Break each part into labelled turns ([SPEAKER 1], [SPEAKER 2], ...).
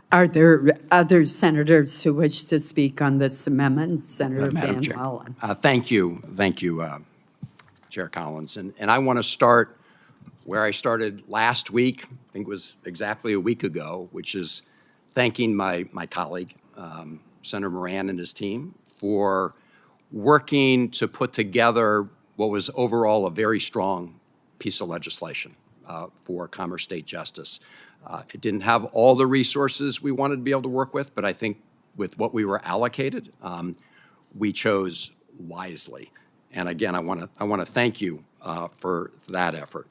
[SPEAKER 1] Are there other senators who wish to speak on this amendment? Senator
[SPEAKER 2] Madam
[SPEAKER 1] Van
[SPEAKER 2] Chair.
[SPEAKER 1] Hollen.
[SPEAKER 2] Thank you, Chair Collins. And I want to start where I started last week, I think it was exactly a week ago, which is thanking my colleague, Senator Moran and his team, for working to put together what was overall a very strong piece of legislation for Commerce State Justice. It didn't have all the resources we wanted to be able to work with, but I think with what we were allocated, we chose wisely. And again, I want to thank you for that effort.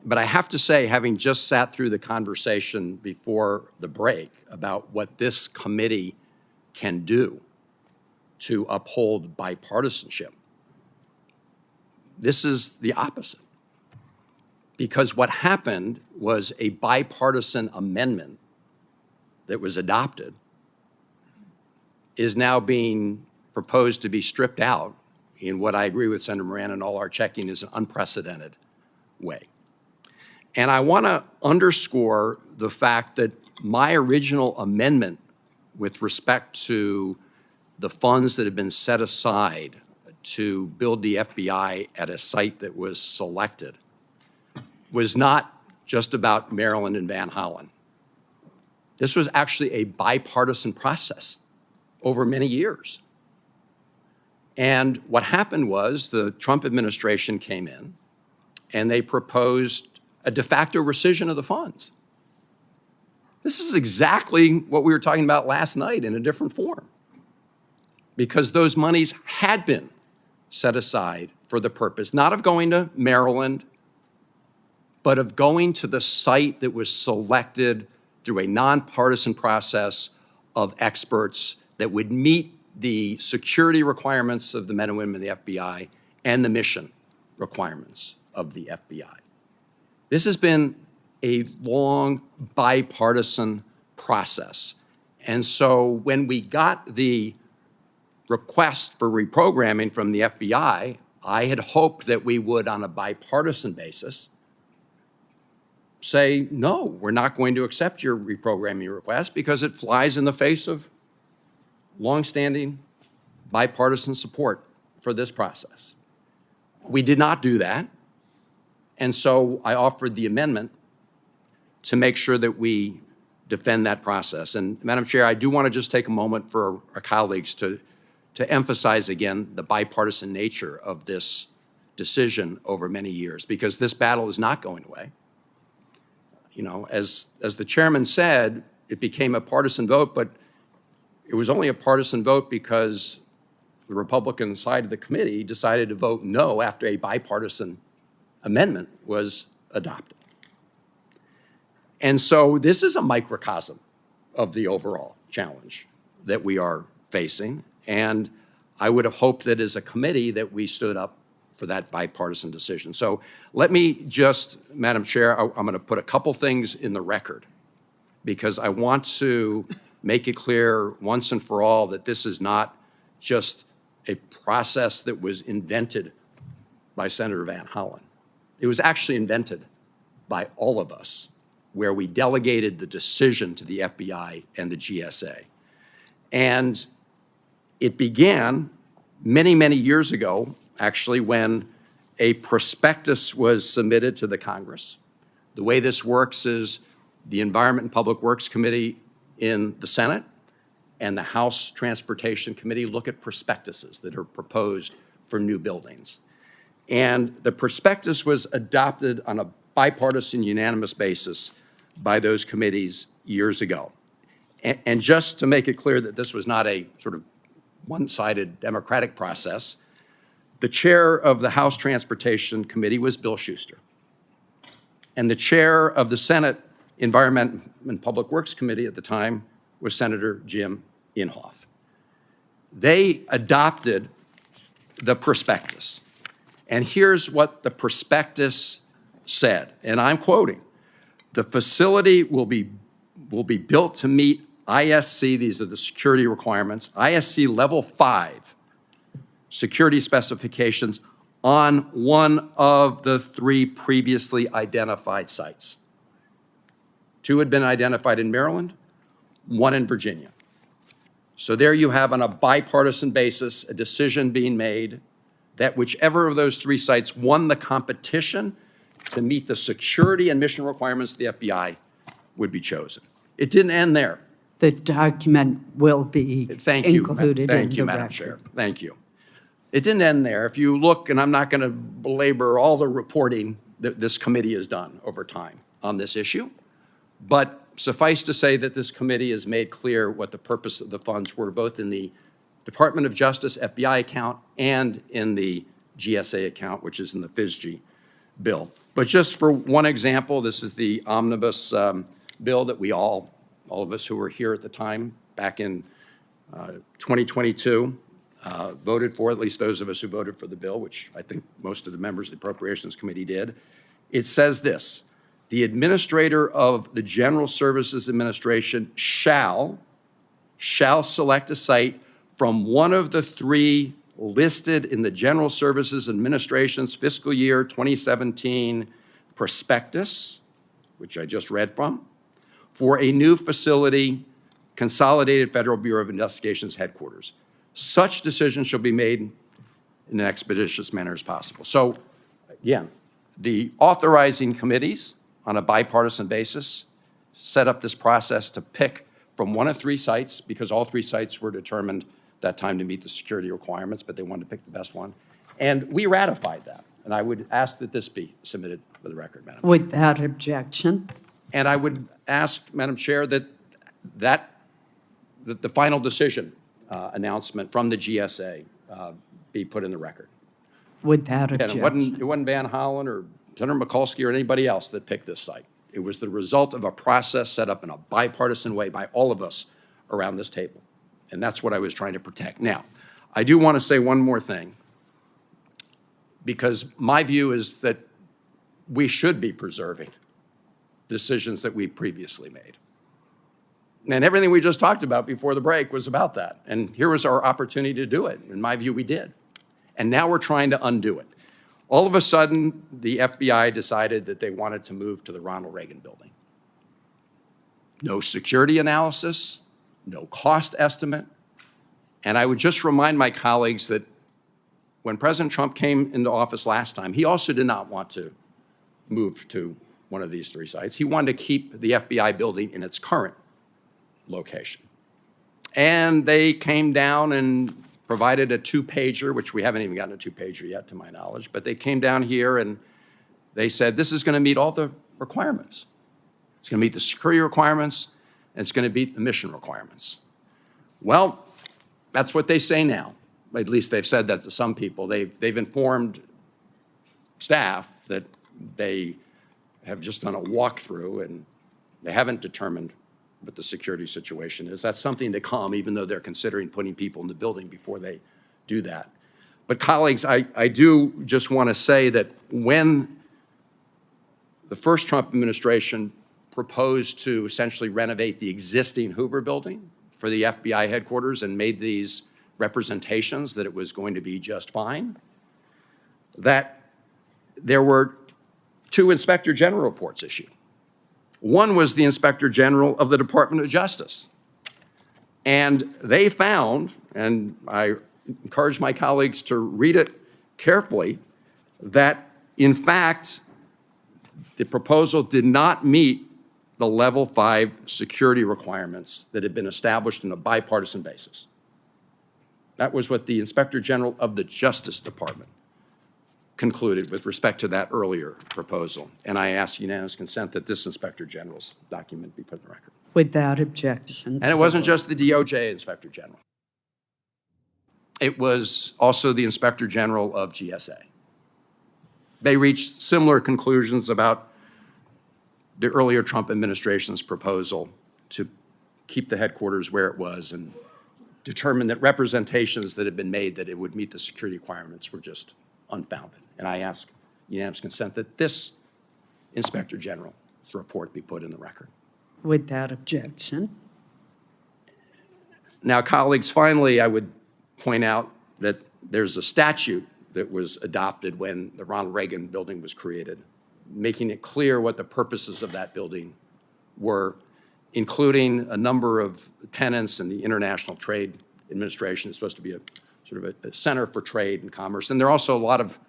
[SPEAKER 2] But I have to say, having just sat through the conversation before the break about what this committee can do to uphold bipartisanship, this is the opposite. Because what happened was a bipartisan amendment that was adopted is now being proposed to be stripped out in what I agree with Senator Moran and all our checking is an unprecedented way. And I want to underscore the fact that my original amendment with respect to the funds that had been set aside to build the FBI at a site that was selected was not just about Maryland and Van Hollen. This was actually a bipartisan process over many years. And what happened was the Trump administration came in and they proposed a de facto rescission of the funds. This is exactly what we were talking about last night in a different form, because those monies had been set aside for the purpose, not of going to Maryland, but of going to the site that was selected through a nonpartisan process of experts that would meet the security requirements of the men and women of the FBI and the mission requirements of the FBI. This has been a long bipartisan process. And so when we got the request for reprogramming from the FBI, I had hoped that we would, on a bipartisan basis, say, no, we're not going to accept your reprogramming request because it flies in the face of longstanding bipartisan support for this process. We did not do that. And so I offered the amendment to make sure that we defend that process. And Madam Chair, I do want to just take a moment for our colleagues to emphasize again the bipartisan nature of this decision over many years, because this battle is not going away. You know, as the chairman said, it became a partisan vote, but it was only a partisan vote because the Republican side of the committee decided to vote no after a bipartisan amendment was adopted. And so this is a microcosm of the overall challenge that we are facing. And I would have hoped that as a committee that we stood up for that bipartisan decision. So let me just, Madam Chair, I'm going to put a couple things in the record because I want to make it clear once and for all that this is not just a process that was invented by Senator Van Hollen. It was actually invented by all of us, where we delegated the decision to the FBI and the GSA. And it began many, many years ago, actually, when a prospectus was submitted to the Congress. The way this works is the Environment and Public Works Committee in the Senate and the House Transportation Committee look at prospectuses that are proposed for new buildings. And the prospectus was adopted on a bipartisan, unanimous basis by those committees years ago. And just to make it clear that this was not a sort of one-sided democratic process, the chair of the House Transportation Committee was Bill Schuster. And the chair of the Senate Environment and Public Works Committee at the time was Senator Jim Inhofe. They adopted the prospectus. And here's what the prospectus said, and I'm quoting, "The facility will be built to meet ISC, these are the security requirements, ISC level 5 security specifications on one of the 3 previously identified sites. 2 had been identified in Maryland, one in Virginia. So there you have, on a bipartisan basis, a decision being made that whichever of those 3 sites won the competition to meet the security and mission requirements of the FBI would be chosen. It didn't end there.
[SPEAKER 1] The document will be
[SPEAKER 2] Thank you,
[SPEAKER 1] included in the record.
[SPEAKER 2] thank you, Madam Chair. Thank you. It didn't end there. If you look, and I'm not going to belabor all the reporting that this committee has done over time on this issue, but suffice to say that this committee has made clear what the purpose of the funds were, both in the Department of Justice FBI account and in the GSA account, which is in the FISG bill. But just for one example, this is the omnibus bill that we all of us who were here at the time back in 2022 voted for, at least those of us who voted for the bill, which I think most of the members of the Appropriations Committee did. It says this: the administrator of the General Services Administration shall select a site from one of the 3 listed in the General Services Administration's fiscal year 2017 prospectus, which I just read from, for a new facility, Consolidated Federal Bureau of Investigation's headquarters. Such decision shall be made in an expeditious manner as possible. So, again, the authorizing committees on a bipartisan basis set up this process to pick from one of 3 sites, because all 3 sites were determined that time to meet the security requirements, but they wanted to pick the best one. And we ratified that. And I would ask that this be submitted for the record, Madam Chair.
[SPEAKER 1] Without objection.
[SPEAKER 2] And I would ask, Madam Chair, that the final decision announcement from the GSA be put in the record.
[SPEAKER 1] Without
[SPEAKER 2] And
[SPEAKER 1] objection.
[SPEAKER 2] it wasn't Van Hollen or Senator Mikulski or anybody else that picked this site. It was the result of a process set up in a bipartisan way by all of us around this table. And that's what I was trying to protect. Now, I do want to say one more thing, because my view is that we should be preserving decisions that we previously made. And everything we just talked about before the break was about that. And here was our opportunity to do it. In my view, we did. And now we're trying to undo it. All of a sudden, the FBI decided that they wanted to move to the Ronald Reagan building. No security analysis, no cost estimate. And I would just remind my colleagues that when President Trump came into office last time, he also did not want to move to one of these 3 sites. He wanted to keep the FBI building in its current location. And they came down and provided a 2-pager, which we haven't even gotten a 2-pager yet, to my knowledge, but they came down here and they said, this is going to meet all the requirements. It's going to meet the security requirements, and it's going to meet the mission requirements. Well, that's what they say now. At least they've said that to some people. They've informed staff that they have just done a walkthrough and they haven't determined what the security situation is. That's something to come, even though they're considering putting people in the building before they do that. But colleagues, I do just want to say that when the first Trump administration proposed to essentially renovate the existing Hoover building for the FBI headquarters and made these representations that it was going to be just fine, that there were 2 Inspector General reports issued. One was the Inspector General of the Department of Justice. And they found, and I encourage my colleagues to read it carefully, that in fact, the proposal did not meet the level 5 security requirements that had been established on a bipartisan basis. That was what the Inspector General of the Justice Department concluded with respect to that earlier proposal. And I ask unanimous consent that this Inspector General's document be put in the record.
[SPEAKER 1] Without objection.
[SPEAKER 2] And it wasn't just the DOJ Inspector General. It was also the Inspector General of GSA. They reached similar conclusions about the earlier Trump administration's proposal to keep the headquarters where it was and determined that representations that had been made that it would meet the security requirements were just unfounded. And I ask unanimous consent that this Inspector General's report be put in the record.
[SPEAKER 1] Without objection.
[SPEAKER 2] Now, colleagues, finally, I would point out that there's a statute that was adopted when the Ronald Reagan building was created, making it clear what the purposes of that building were. including a number of tenants in the International Trade Administration. It's supposed to be a sort of a center for trade and commerce. And there are also a lot of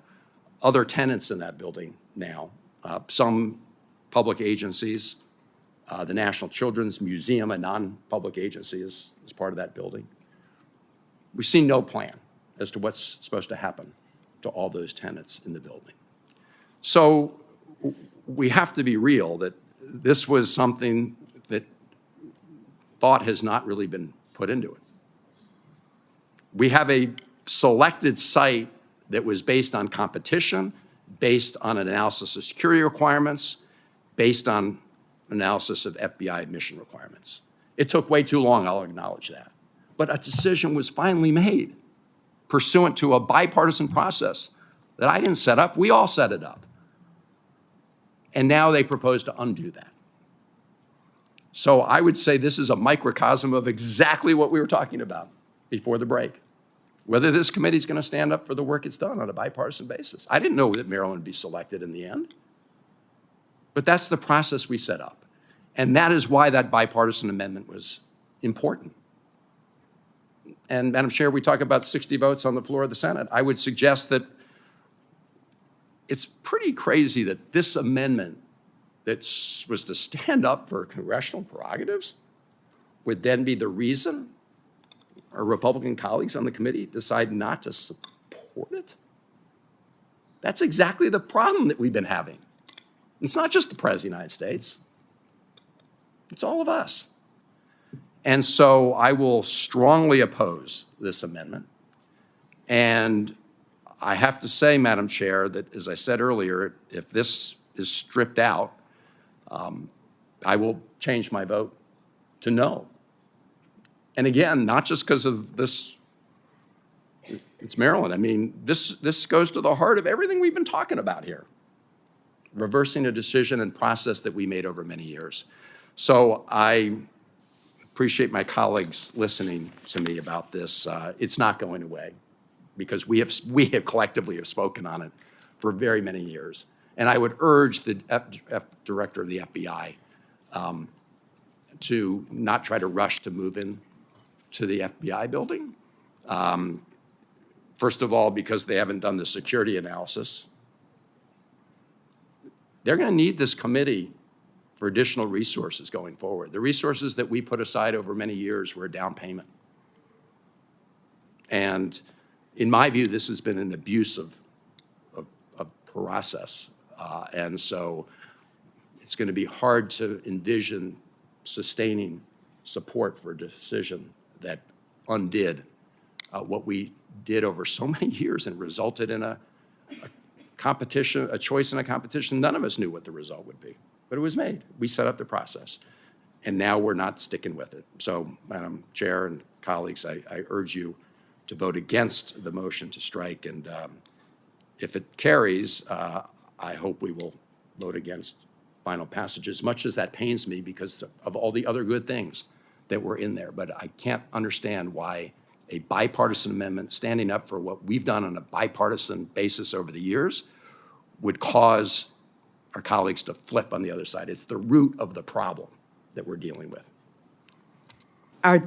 [SPEAKER 2] other tenants in that building now, some public agencies. The National Children's Museum, a non-public agency, is part of that building. We've seen no plan as to what's supposed to happen to all those tenants in the building. So we have to be real that this was something that thought has not really been put into it. We have a selected site that was based on competition, based on an analysis of security requirements, based on analysis of FBI admission requirements. It took way too long, I'll acknowledge that. But a decision was finally made pursuant to a bipartisan process that I didn't set up, we all set it up. And now they propose to undo that. So I would say this is a microcosm of exactly what we were talking about before the break. Whether this committee is going to stand up for the work it's done on a bipartisan basis. I didn't know that Maryland would be selected in the end. But that's the process we set up. And that is why that bipartisan amendment was important. And Madam Chair, we talk about 60 votes on the floor of the Senate. I would suggest that it's pretty crazy that this amendment that was to stand up for congressional prerogatives would then be the reason our Republican colleagues on the committee decide not to support it. That's exactly the problem that we've been having. It's not just the President of the United States. It's all of us. And so I will strongly oppose this amendment. And I have to say, Madam Chair, that as I said earlier, if this is stripped out, I will change my vote to no. And again, not just because of this, it's Maryland. I mean, this goes to the heart of everything we've been talking about here. Reversing a decision and process that we made over many years. So I appreciate my colleagues listening to me about this. It's not going away because we have collectively have spoken on it for very many years. And I would urge the director of the FBI to not try to rush to move in to the FBI building. First of all, because they haven't done the security analysis. They're going to need this committee for additional resources going forward. The resources that we put aside over many years were a down payment. And in my view, this has been an abuse of process. And so it's going to be hard to envision sustaining support for a decision that undid what we did over so many years and resulted in a competition, a choice in a competition. None of us knew what the result would be, but it was made. We set up the process, and now we're not sticking with it. So, Madam Chair and colleagues, I urge you to vote against the motion to strike, and if it carries, I hope we will vote against final passage, as much as that pains me because of all the other good things that were in there. But I can't understand why a bipartisan amendment standing up for what we've done on a bipartisan basis over the years would cause our colleagues to flip on the other side. It's the root of the problem that we're dealing with.
[SPEAKER 1] Are